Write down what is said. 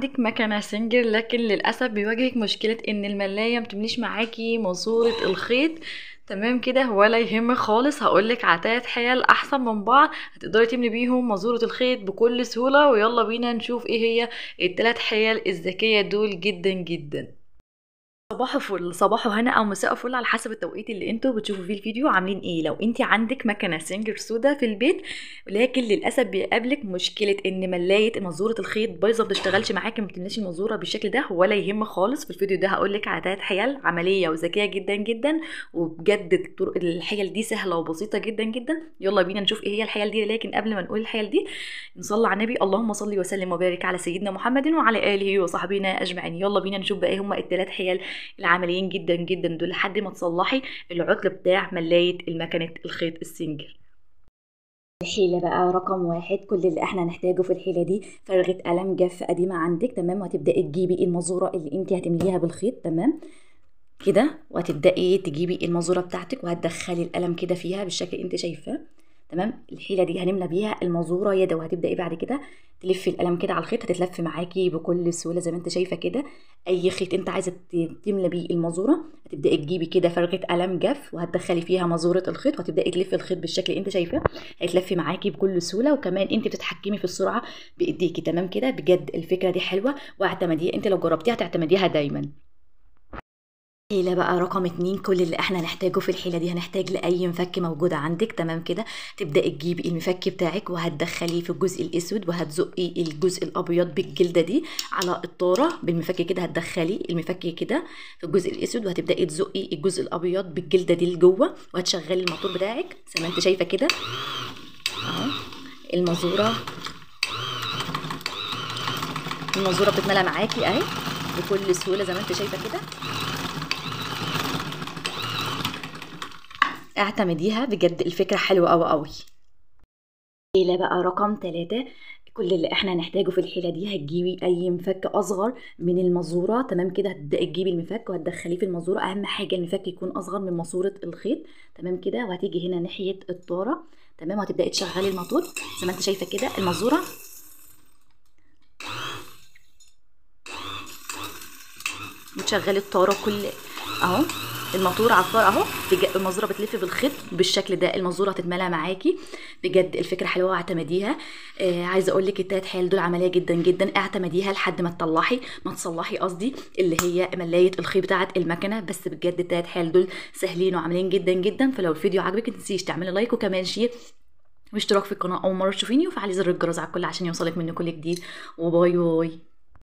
عندك مكنة سنجر لكن للأسف بيواجهك مشكلة ان الملاية متمليش معاكي ماسورة الخيط. تمام كده، ولا يهمك خالص، هقولك على 3 حيل احسن من بعض هتقدري تملي بيهم ماسورة الخيط بكل سهولة. ويلا بينا نشوف ايه هي ال3 حيل الذكية دول جدا جدا. صباح فل، صباح هنا او مساء فل على حسب التوقيت اللي انتوا بتشوفوا فيه الفيديو. عاملين ايه؟ لو انت عندك مكنه سنجر سودا في البيت ولكن للاسف بيقابلك مشكله ان ملايه مزوره الخيط بايظه ما بتشتغلش معاكي، ما بتملاش المزوره بالشكل ده، ولا يهمك خالص. في الفيديو ده هقول لك على 3 حيل عمليه وذكيه جدا جدا، وبجد الحيل دي سهله وبسيطه جدا جدا. يلا بينا نشوف ايه هي الحيل دي. لكن قبل ما نقول الحيل دي نصلي على النبي، اللهم صل وسلم وبارك على سيدنا محمد وعلى اله وصحبه اجمعين. يلا بينا نشوف بقى ايه هما ال3 حيل العمليين جدا جدا دول لحد ما تصلحي العطل بتاع ملاية المكنة الخيط السنجر. الحيلة بقى رقم 1، كل اللي احنا هنحتاجه في الحيلة دي فرغة قلم جاف قديمة عندك، تمام. وهتبدأي تجيبي المازورة اللي انت هتمليها بالخيط، تمام كده. وهتبدأي تجيبي المازورة بتاعتك وهتدخلي القلم كده فيها بالشكل اللي انت شايفاه، تمام. الحيله دي هنملى بيها المازوره يد، وهتبداي بعد كده تلفي القلم كده على الخيط، هتتلف معاكي بكل سهوله زي ما انت شايفه كده. اي خيط انت عايزه تملى بيه المازوره هتبداي تجيبي كده فرغه قلم جاف وهتدخلي فيها مازوره الخيط، وهتبداي تلفي الخيط بالشكل اللي انت شايفاه، هيتلفي معاكي بكل سهوله. وكمان انت بتتحكمي في السرعه بايديكي، تمام كده. بجد الفكره دي حلوه واعتمديها، انت لو جربتيها هتعتمديها دايما. حيلة بقى رقم 2، كل اللي احنا هنحتاجه في الحيلة دي هنحتاج لأي مفك موجود عندك، تمام كده. تبدأي تجيبي المفك بتاعك وهتدخليه في الجزء الأسود وهتزقي الجزء الأبيض بالجلدة دي على الطارة بالمفك كده. هتدخلي المفك كده في الجزء الأسود وهتبدأي تزقي الجزء الأبيض بالجلدة دي لجوه، وهتشغلي الموتور بتاعك زي ما انت شايفة كده اهو. المازورة بتتملى معاكي اهي بكل سهولة زي ما انت شايفة كده. اعتمديها، بجد الفكرة حلوة قوي قوي. حيلة بقى رقم 3، كل اللي احنا هنحتاجه في الحيلة دي هتجيبي اي مفك اصغر من المازورة، تمام كده. هتبدأي تجيبي المفك وهتدخليه في المازورة، اهم حاجة المفك يكون اصغر من ماسورة الخيط، تمام كده. وهتيجي هنا ناحية الطارة، تمام. وهتبدأي تشغلي الموتور زي ما انت شايفة كده المازورة، وتشغلي الطارة كل اهو. الموتور على الطار اهو، المازوره بتلف بالخيط بالشكل ده، المازوره هتتملى معاكي. بجد الفكره حلوه واعتمديها. عايزه اقول لك ال3 حيل دول عمليه جدا جدا، اعتمديها لحد ما تصلحي قصدي اللي هي ملايه الخيط بتاعه المكنه. بس بجد ال3 حيل دول سهلين وعمليين جدا جدا. فلو الفيديو عجبك ما تنسيش تعملي لايك وكمان شير واشتراك في القناه اول مره تشوفيني، وفعلي زر الجرس على الكل عشان يوصلك مني كل جديد. وباي باي.